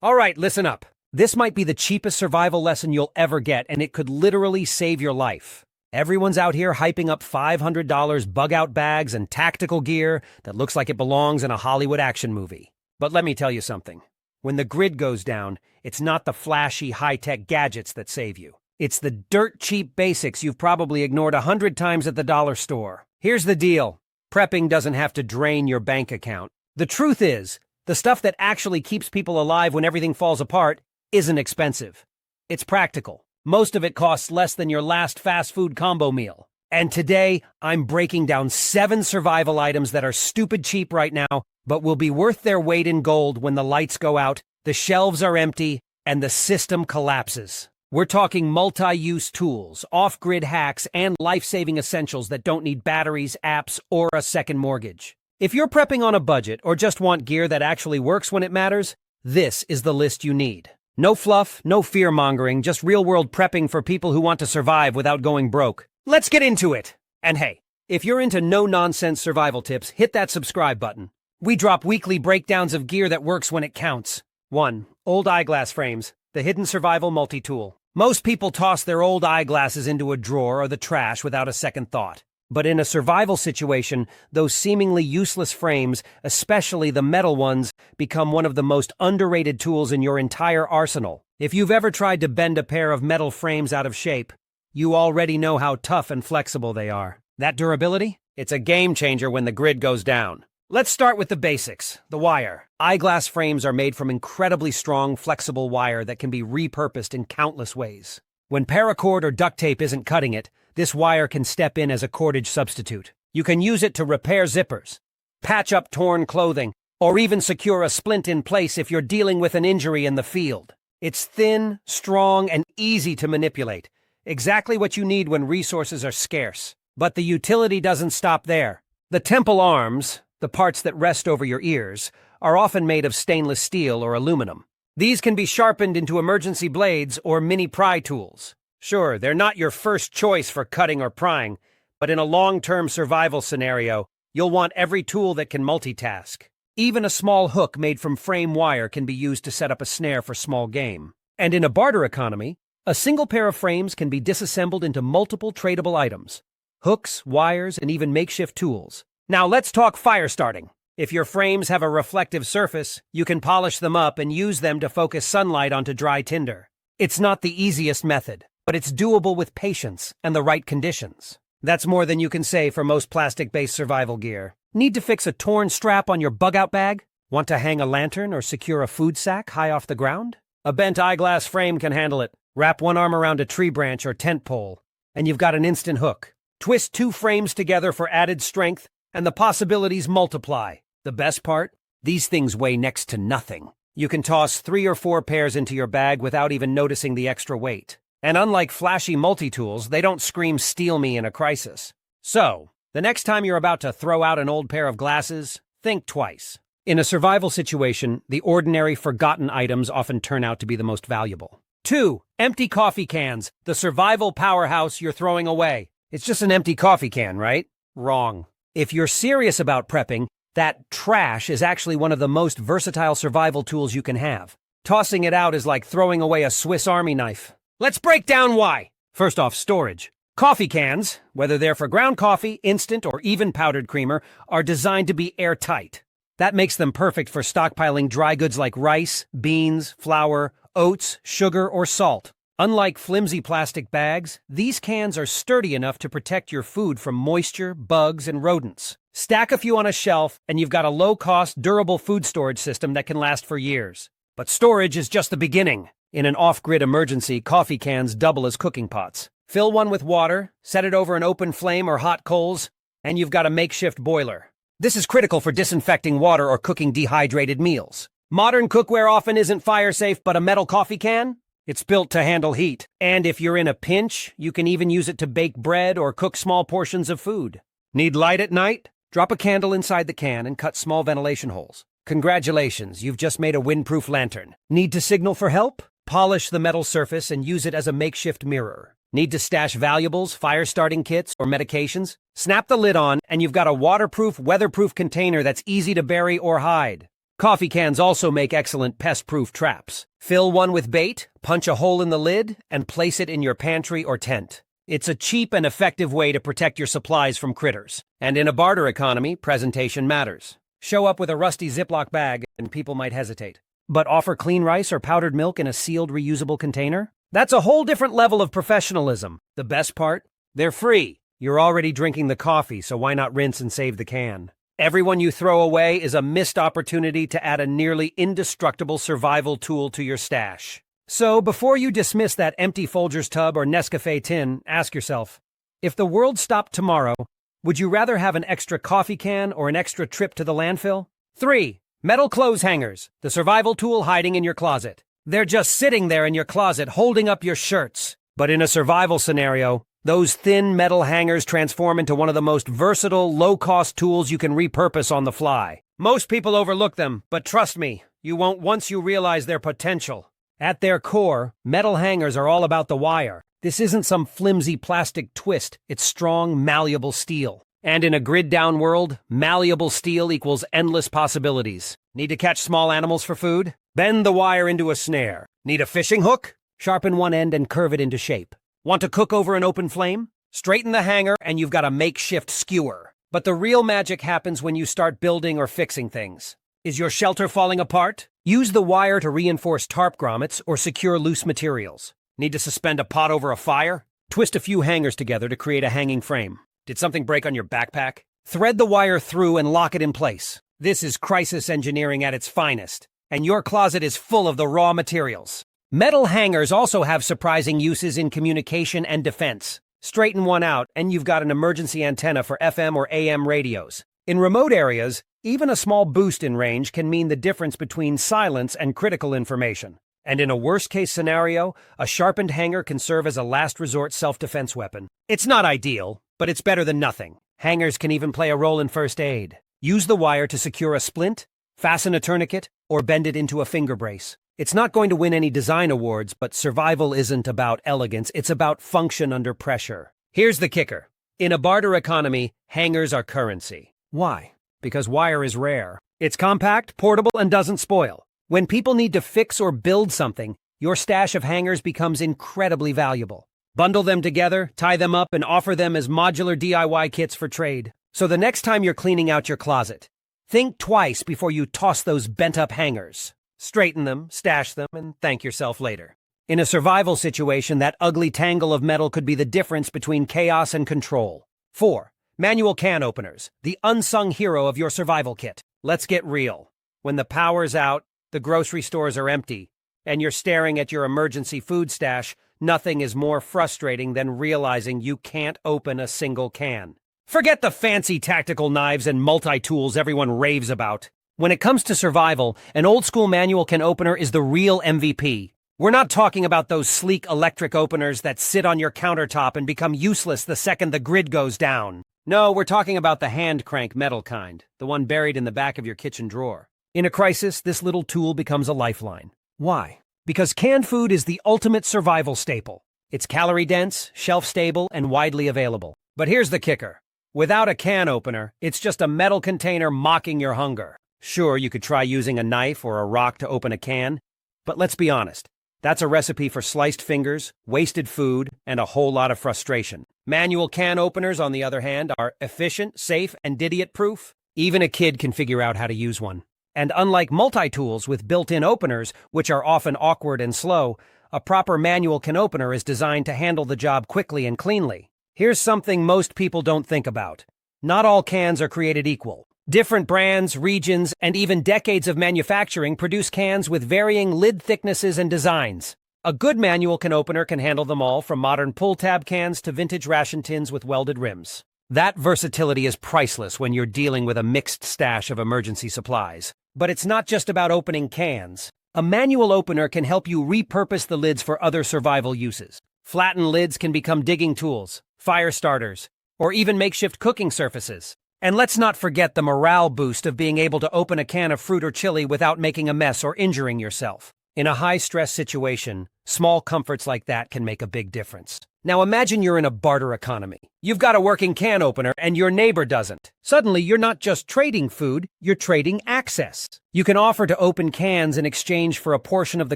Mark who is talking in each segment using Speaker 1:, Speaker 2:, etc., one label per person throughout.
Speaker 1: All right, listen up. This might be the cheapest survival lesson you'll ever get, and it could literally save your life. Everyone's out here hyping up $500 bug-out bags and tactical gear that looks like it belongs in a Hollywood action movie. But let me tell you something. When the grid goes down, it's not the flashy, high-tech gadgets that save you. It's the dirt-cheap basics you've probably ignored 100 times at the dollar store. Here's the deal. Prepping doesn't have to drain your bank account. The truth is, the stuff that actually keeps people alive when everything falls apart isn't expensive. It's practical. Most of it costs less than your last fast food combo meal. And today, I'm breaking down 7 survival items that are stupid cheap right now, but will be worth their weight in gold when the lights go out, the shelves are empty, and the system collapses. We're talking multi-use tools, off-grid hacks, and life-saving essentials that don't need batteries, apps, or a second mortgage. If you're prepping on a budget or just want gear that actually works when it matters, this is the list you need. No fluff, no fear-mongering, just real-world prepping for people who want to survive without going broke. Let's get into it! And hey, if you're into no-nonsense survival tips, hit that subscribe button. We drop weekly breakdowns of gear that works when it counts. 1. Old eyeglass frames, the hidden survival multi-tool. Most people toss their old eyeglasses into a drawer or the trash without a second thought. But in a survival situation, those seemingly useless frames, especially the metal ones, become one of the most underrated tools in your entire arsenal. If you've ever tried to bend a pair of metal frames out of shape, you already know how tough and flexible they are. That durability? It's a game changer when the grid goes down. Let's start with the basics, the wire. Eyeglass frames are made from incredibly strong, flexible wire that can be repurposed in countless ways. When paracord or duct tape isn't cutting it, this wire can step in as a cordage substitute. You can use it to repair zippers, patch up torn clothing, or even secure a splint in place if you're dealing with an injury in the field. It's thin, strong, and easy to manipulate. Exactly what you need when resources are scarce. But the utility doesn't stop there. The temple arms, the parts that rest over your ears, are often made of stainless steel or aluminum. These can be sharpened into emergency blades or mini pry tools. Sure, they're not your first choice for cutting or prying, but in a long-term survival scenario, you'll want every tool that can multitask. Even a small hook made from frame wire can be used to set up a snare for small game. And in a barter economy, a single pair of frames can be disassembled into multiple tradable items. Hooks, wires, and even makeshift tools. Now let's talk fire starting. If your frames have a reflective surface, you can polish them up and use them to focus sunlight onto dry tinder. It's not the easiest method, but it's doable with patience and the right conditions. That's more than you can say for most plastic-based survival gear. Need to fix a torn strap on your bug-out bag? Want to hang a lantern or secure a food sack high off the ground? A bent eyeglass frame can handle it. Wrap one arm around a tree branch or tent pole, and you've got an instant hook. Twist 2 frames together for added strength, and the possibilities multiply. The best part? These things weigh next to nothing. You can toss 3 or 4 pairs into your bag without even noticing the extra weight. And unlike flashy multi-tools, they don't scream "steal me" in a crisis. So, the next time you're about to throw out an old pair of glasses, think twice. In a survival situation, the ordinary, forgotten items often turn out to be the most valuable. 2. Empty coffee cans, the survival powerhouse you're throwing away. It's just an empty coffee can, right? Wrong. If you're serious about prepping, that trash is actually one of the most versatile survival tools you can have. Tossing it out is like throwing away a Swiss Army knife. Let's break down why. First off, storage. Coffee cans, whether they're for ground coffee, instant, or even powdered creamer, are designed to be airtight. That makes them perfect for stockpiling dry goods like rice, beans, flour, oats, sugar, or salt. Unlike flimsy plastic bags, these cans are sturdy enough to protect your food from moisture, bugs, and rodents. Stack a few on a shelf, and you've got a low-cost, durable food storage system that can last for years. But storage is just the beginning. In an off-grid emergency, coffee cans double as cooking pots. Fill one with water, set it over an open flame or hot coals, and you've got a makeshift boiler. This is critical for disinfecting water or cooking dehydrated meals. Modern cookware often isn't fire-safe, but a metal coffee can? It's built to handle heat. And if you're in a pinch, you can even use it to bake bread or cook small portions of food. Need light at night? Drop a candle inside the can and cut small ventilation holes. Congratulations, you've just made a windproof lantern. Need to signal for help? Polish the metal surface and use it as a makeshift mirror. Need to stash valuables, fire-starting kits, or medications? Snap the lid on, and you've got a waterproof, weatherproof container that's easy to bury or hide. Coffee cans also make excellent pest-proof traps. Fill one with bait, punch a hole in the lid, and place it in your pantry or tent. It's a cheap and effective way to protect your supplies from critters. And in a barter economy, presentation matters. Show up with a rusty Ziploc bag and people might hesitate. But offer clean rice or powdered milk in a sealed, reusable container? That's a whole different level of professionalism. The best part? They're free. You're already drinking the coffee, so why not rinse and save the can? Everyone you throw away is a missed opportunity to add a nearly indestructible survival tool to your stash. So, before you dismiss that empty Folgers tub or Nescafe tin, ask yourself, if the world stopped tomorrow, would you rather have an extra coffee can or an extra trip to the landfill? 3. Metal clothes hangers, the survival tool hiding in your closet. They're just sitting there in your closet holding up your shirts. But in a survival scenario, those thin metal hangers transform into one of the most versatile, low-cost tools you can repurpose on the fly. Most people overlook them, but trust me, you won't once you realize their potential. At their core, metal hangers are all about the wire. This isn't some flimsy plastic twist, it's strong, malleable steel. And in a grid-down world, malleable steel equals endless possibilities. Need to catch small animals for food? Bend the wire into a snare. Need a fishing hook? Sharpen one end and curve it into shape. Want to cook over an open flame? Straighten the hanger and you've got a makeshift skewer. But the real magic happens when you start building or fixing things. Is your shelter falling apart? Use the wire to reinforce tarp grommets or secure loose materials. Need to suspend a pot over a fire? Twist a few hangers together to create a hanging frame. Did something break on your backpack? Thread the wire through and lock it in place. This is crisis engineering at its finest, and your closet is full of the raw materials. Metal hangers also have surprising uses in communication and defense. Straighten one out, and you've got an emergency antenna for FM or AM radios. In remote areas, even a small boost in range can mean the difference between silence and critical information. And in a worst-case scenario, a sharpened hanger can serve as a last-resort self-defense weapon. It's not ideal, but it's better than nothing. Hangers can even play a role in first aid. Use the wire to secure a splint, fasten a tourniquet, or bend it into a finger brace. It's not going to win any design awards, but survival isn't about elegance, it's about function under pressure. Here's the kicker. In a barter economy, hangers are currency. Why? Because wire is rare. It's compact, portable, and doesn't spoil. When people need to fix or build something, your stash of hangers becomes incredibly valuable. Bundle them together, tie them up, and offer them as modular DIY kits for trade. So the next time you're cleaning out your closet, think twice before you toss those bent-up hangers. Straighten them, stash them, and thank yourself later. In a survival situation, that ugly tangle of metal could be the difference between chaos and control. 4. Manual can openers, the unsung hero of your survival kit. Let's get real. When the power's out, the grocery stores are empty, and you're staring at your emergency food stash, nothing is more frustrating than realizing you can't open a single can. Forget the fancy tactical knives and multi-tools everyone raves about. When it comes to survival, an old-school manual can opener is the real MVP. We're not talking about those sleek electric openers that sit on your countertop and become useless the second the grid goes down. No, we're talking about the hand-crank metal kind, the one buried in the back of your kitchen drawer. In a crisis, this little tool becomes a lifeline. Why? Because canned food is the ultimate survival staple. It's calorie-dense, shelf-stable, and widely available. But here's the kicker. Without a can opener, it's just a metal container mocking your hunger. Sure, you could try using a knife or a rock to open a can, but let's be honest. That's a recipe for sliced fingers, wasted food, and a whole lot of frustration. Manual can openers, on the other hand, are efficient, safe, and idiot-proof. Even a kid can figure out how to use one. And unlike multi-tools with built-in openers, which are often awkward and slow, a proper manual can opener is designed to handle the job quickly and cleanly. Here's something most people don't think about. Not all cans are created equal. Different brands, regions, and even decades of manufacturing produce cans with varying lid thicknesses and designs. A good manual can opener can handle them all, from modern pull-tab cans to vintage ration tins with welded rims. That versatility is priceless when you're dealing with a mixed stash of emergency supplies. But it's not just about opening cans. A manual opener can help you repurpose the lids for other survival uses. Flattened lids can become digging tools, fire starters, or even makeshift cooking surfaces. And let's not forget the morale boost of being able to open a can of fruit or chili without making a mess or injuring yourself. In a high-stress situation, small comforts like that can make a big difference. Now imagine you're in a barter economy. You've got a working can opener and your neighbor doesn't. Suddenly, you're not just trading food, you're trading access. You can offer to open cans in exchange for a portion of the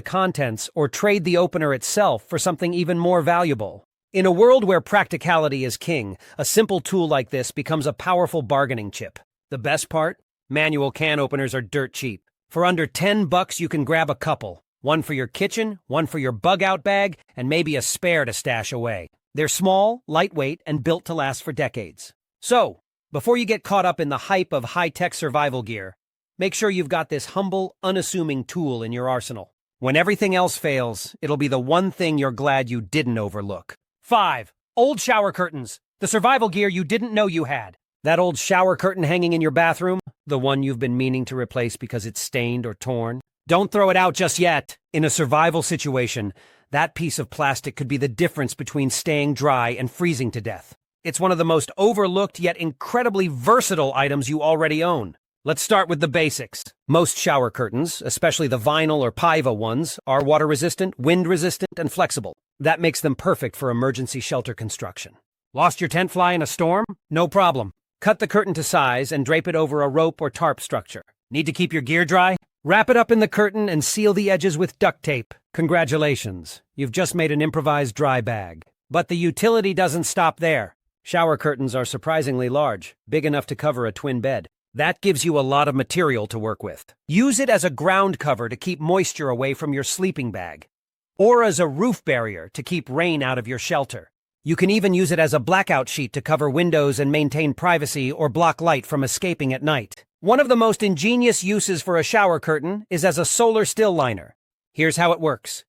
Speaker 1: contents or trade the opener itself for something even more valuable. In a world where practicality is king, a simple tool like this becomes a powerful bargaining chip. The best part? Manual can openers are dirt cheap. For under $10, you can grab a couple. One for your kitchen, one for your bug-out bag, and maybe a spare to stash away. They're small, lightweight, and built to last for decades. So, before you get caught up in the hype of high-tech survival gear, make sure you've got this humble, unassuming tool in your arsenal. When everything else fails, it'll be the one thing you're glad you didn't overlook. 5. Old shower curtains. The survival gear you didn't know you had. That old shower curtain hanging in your bathroom? The one you've been meaning to replace because it's stained or torn? Don't throw it out just yet. In a survival situation, that piece of plastic could be the difference between staying dry and freezing to death. It's one of the most overlooked yet incredibly versatile items you already own. Let's start with the basics. Most shower curtains, especially the vinyl or Piva ones, are water-resistant, wind-resistant, and flexible. That makes them perfect for emergency shelter construction. Lost your tent fly in a storm? No problem. Cut the curtain to size and drape it over a rope or tarp structure. Need to keep your gear dry? Wrap it up in the curtain and seal the edges with duct tape. Congratulations, you've just made an improvised dry bag. But the utility doesn't stop there. Shower curtains are surprisingly large, big enough to cover a twin bed. That gives you a lot of material to work with. Use it as a ground cover to keep moisture away from your sleeping bag, or as a roof barrier to keep rain out of your shelter. You can even use it as a blackout sheet to cover windows and maintain privacy or block light from escaping at night. One of the most ingenious uses for a shower curtain is as a solar still liner. Here's how it works.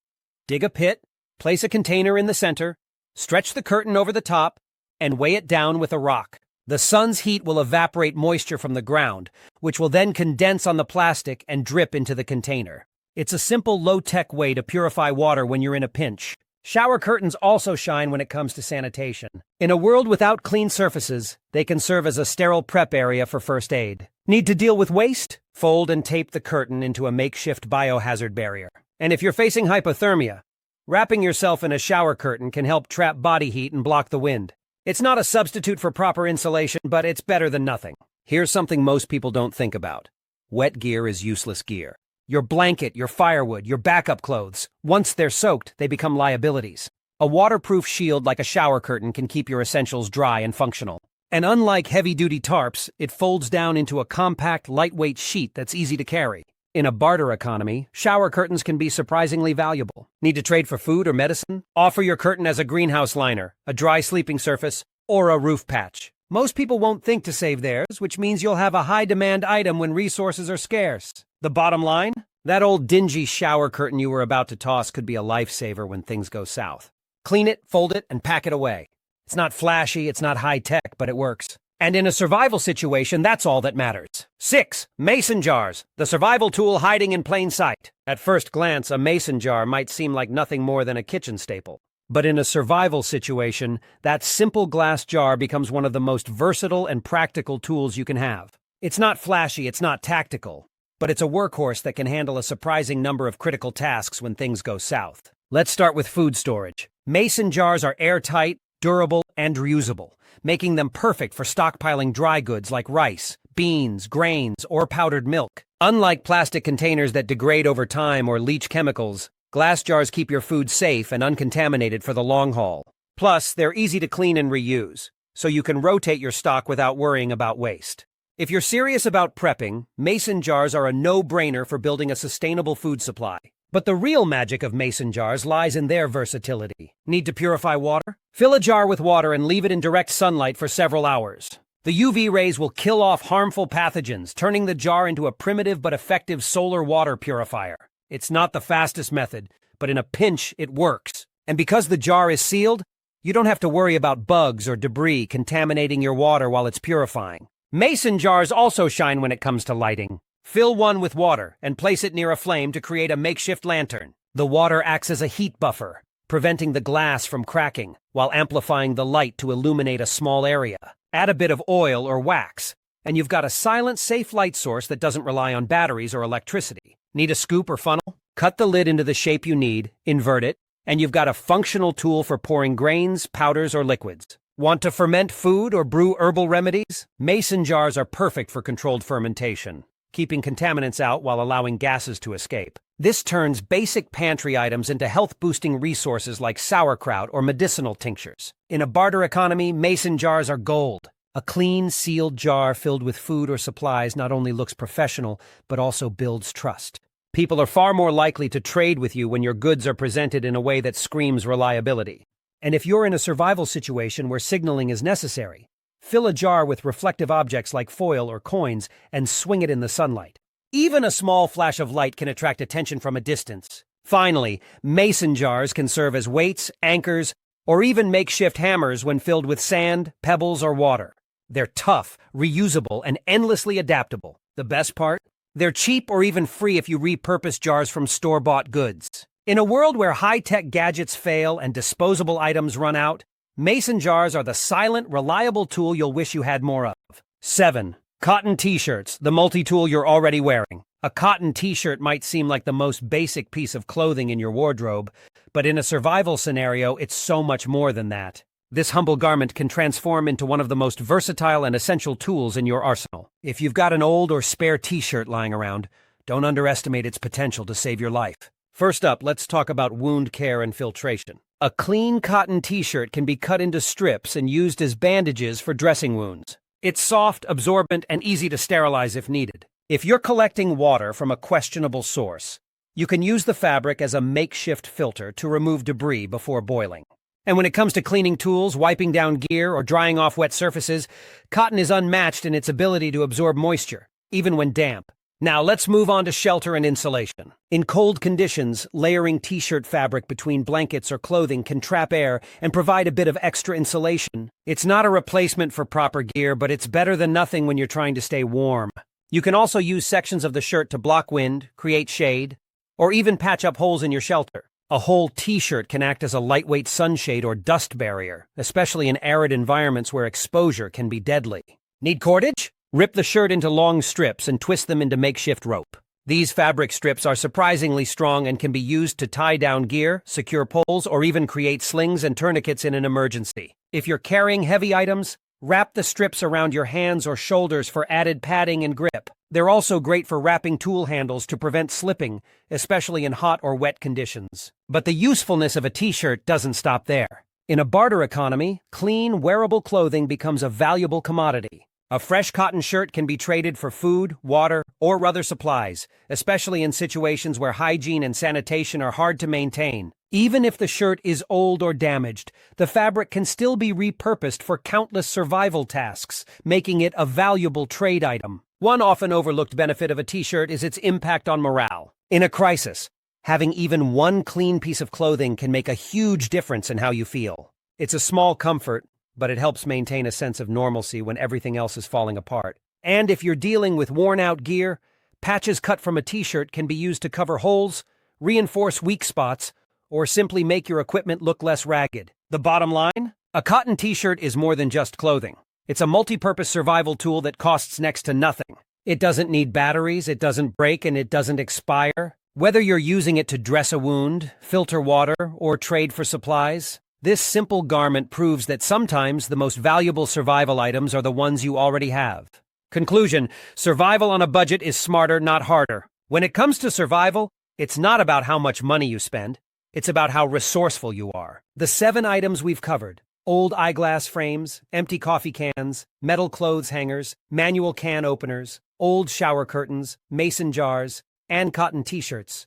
Speaker 1: Dig a pit, place a container in the center, stretch the curtain over the top, and weigh it down with a rock. The sun's heat will evaporate moisture from the ground, which will then condense on the plastic and drip into the container. It's a simple, low-tech way to purify water when you're in a pinch. Shower curtains also shine when it comes to sanitation. In a world without clean surfaces, they can serve as a sterile prep area for first aid. Need to deal with waste? Fold and tape the curtain into a makeshift biohazard barrier. And if you're facing hypothermia, wrapping yourself in a shower curtain can help trap body heat and block the wind. It's not a substitute for proper insulation, but it's better than nothing. Here's something most people don't think about. Wet gear is useless gear. Your blanket, your firewood, your backup clothes. Once they're soaked, they become liabilities. A waterproof shield like a shower curtain can keep your essentials dry and functional. And unlike heavy-duty tarps, it folds down into a compact, lightweight sheet that's easy to carry. In a barter economy, shower curtains can be surprisingly valuable. Need to trade for food or medicine? Offer your curtain as a greenhouse liner, a dry sleeping surface, or a roof patch. Most people won't think to save theirs, which means you'll have a high-demand item when resources are scarce. The bottom line? That old dingy shower curtain you were about to toss could be a lifesaver when things go south. Clean it, fold it, and pack it away. It's not flashy, it's not high-tech, but it works. And in a survival situation, that's all that matters. 6. Mason jars, the survival tool hiding in plain sight. At first glance, a mason jar might seem like nothing more than a kitchen staple. But in a survival situation, that simple glass jar becomes one of the most versatile and practical tools you can have. It's not flashy, it's not tactical, but it's a workhorse that can handle a surprising number of critical tasks when things go south. Let's start with food storage. Mason jars are airtight, durable, and reusable, making them perfect for stockpiling dry goods like rice, beans, grains, or powdered milk. Unlike plastic containers that degrade over time or leach chemicals, glass jars keep your food safe and uncontaminated for the long haul. Plus, they're easy to clean and reuse, so you can rotate your stock without worrying about waste. If you're serious about prepping, mason jars are a no-brainer for building a sustainable food supply. But the real magic of mason jars lies in their versatility. Need to purify water? Fill a jar with water and leave it in direct sunlight for several hours. The UV rays will kill off harmful pathogens, turning the jar into a primitive but effective solar water purifier. It's not the fastest method, but in a pinch, it works. And because the jar is sealed, you don't have to worry about bugs or debris contaminating your water while it's purifying. Mason jars also shine when it comes to lighting. Fill one with water and place it near a flame to create a makeshift lantern. The water acts as a heat buffer, preventing the glass from cracking, while amplifying the light to illuminate a small area. Add a bit of oil or wax, and you've got a silent, safe light source that doesn't rely on batteries or electricity. Need a scoop or funnel? Cut the lid into the shape you need, invert it, And you've got a functional tool for pouring grains, powders, or liquids. Want to ferment food or brew herbal remedies? Mason jars are perfect for controlled fermentation, keeping contaminants out while allowing gases to escape. This turns basic pantry items into health-boosting resources like sauerkraut or medicinal tinctures. In a barter economy, mason jars are gold. A clean, sealed jar filled with food or supplies not only looks professional, but also builds trust. People are far more likely to trade with you when your goods are presented in a way that screams reliability. And if you're in a survival situation where signaling is necessary, fill a jar with reflective objects like foil or coins and swing it in the sunlight. Even a small flash of light can attract attention from a distance. Finally, mason jars can serve as weights, anchors, or even makeshift hammers when filled with sand, pebbles, or water. They're tough, reusable, and endlessly adaptable. The best part? They're cheap or even free if you repurpose jars from store-bought goods. In a world where high-tech gadgets fail and disposable items run out, mason jars are the silent, reliable tool you'll wish you had more of. 7. Cotton t-shirts, the multi-tool you're already wearing. A cotton t-shirt might seem like the most basic piece of clothing in your wardrobe, but in a survival scenario, it's so much more than that. This humble garment can transform into one of the most versatile and essential tools in your arsenal. If you've got an old or spare t-shirt lying around, don't underestimate its potential to save your life. First up, let's talk about wound care and filtration. A clean cotton t-shirt can be cut into strips and used as bandages for dressing wounds. It's soft, absorbent, and easy to sterilize if needed. If you're collecting water from a questionable source, you can use the fabric as a makeshift filter to remove debris before boiling. And when it comes to cleaning tools, wiping down gear, or drying off wet surfaces, cotton is unmatched in its ability to absorb moisture, even when damp. Now let's move on to shelter and insulation. In cold conditions, layering t-shirt fabric between blankets or clothing can trap air and provide a bit of extra insulation. It's not a replacement for proper gear, but it's better than nothing when you're trying to stay warm. You can also use sections of the shirt to block wind, create shade, or even patch up holes in your shelter. A whole t-shirt can act as a lightweight sunshade or dust barrier, especially in arid environments where exposure can be deadly. Need cordage? Rip the shirt into long strips and twist them into makeshift rope. These fabric strips are surprisingly strong and can be used to tie down gear, secure poles, or even create slings and tourniquets in an emergency. If you're carrying heavy items, wrap the strips around your hands or shoulders for added padding and grip. They're also great for wrapping tool handles to prevent slipping, especially in hot or wet conditions. But the usefulness of a t-shirt doesn't stop there. In a barter economy, clean, wearable clothing becomes a valuable commodity. A fresh cotton shirt can be traded for food, water, or other supplies, especially in situations where hygiene and sanitation are hard to maintain. Even if the shirt is old or damaged, the fabric can still be repurposed for countless survival tasks, making it a valuable trade item. One often overlooked benefit of a t-shirt is its impact on morale. In a crisis, having even one clean piece of clothing can make a huge difference in how you feel. It's a small comfort, but it helps maintain a sense of normalcy when everything else is falling apart. And if you're dealing with worn-out gear, patches cut from a t-shirt can be used to cover holes, reinforce weak spots, or simply make your equipment look less ragged. The bottom line? A cotton t-shirt is more than just clothing. It's a multi-purpose survival tool that costs next to nothing. It doesn't need batteries, it doesn't break, and it doesn't expire. Whether you're using it to dress a wound, filter water, or trade for supplies, this simple garment proves that sometimes the most valuable survival items are the ones you already have. Conclusion: survival on a budget is smarter, not harder. When it comes to survival, it's not about how much money you spend. It's about how resourceful you are. The 7 items we've covered: old eyeglass frames, empty coffee cans, metal clothes hangers, manual can openers, old shower curtains, mason jars, and cotton t-shirts,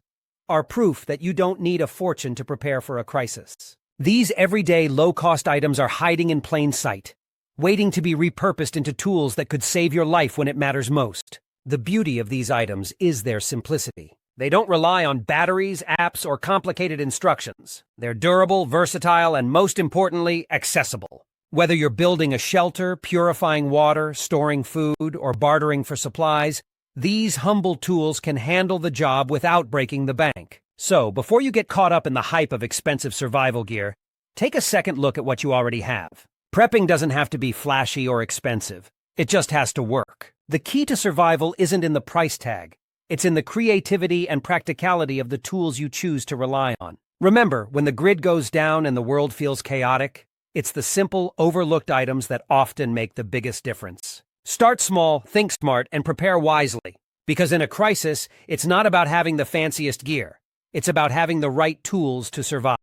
Speaker 1: are proof that you don't need a fortune to prepare for a crisis. These everyday low-cost items are hiding in plain sight, waiting to be repurposed into tools that could save your life when it matters most. The beauty of these items is their simplicity. They don't rely on batteries, apps, or complicated instructions. They're durable, versatile, and most importantly, accessible. Whether you're building a shelter, purifying water, storing food, or bartering for supplies, these humble tools can handle the job without breaking the bank. So, before you get caught up in the hype of expensive survival gear, take a second look at what you already have. Prepping doesn't have to be flashy or expensive. It just has to work. The key to survival isn't in the price tag. It's in the creativity and practicality of the tools you choose to rely on. Remember, when the grid goes down and the world feels chaotic, it's the simple, overlooked items that often make the biggest difference. Start small, think smart, and prepare wisely. Because in a crisis, it's not about having the fanciest gear. It's about having the right tools to survive.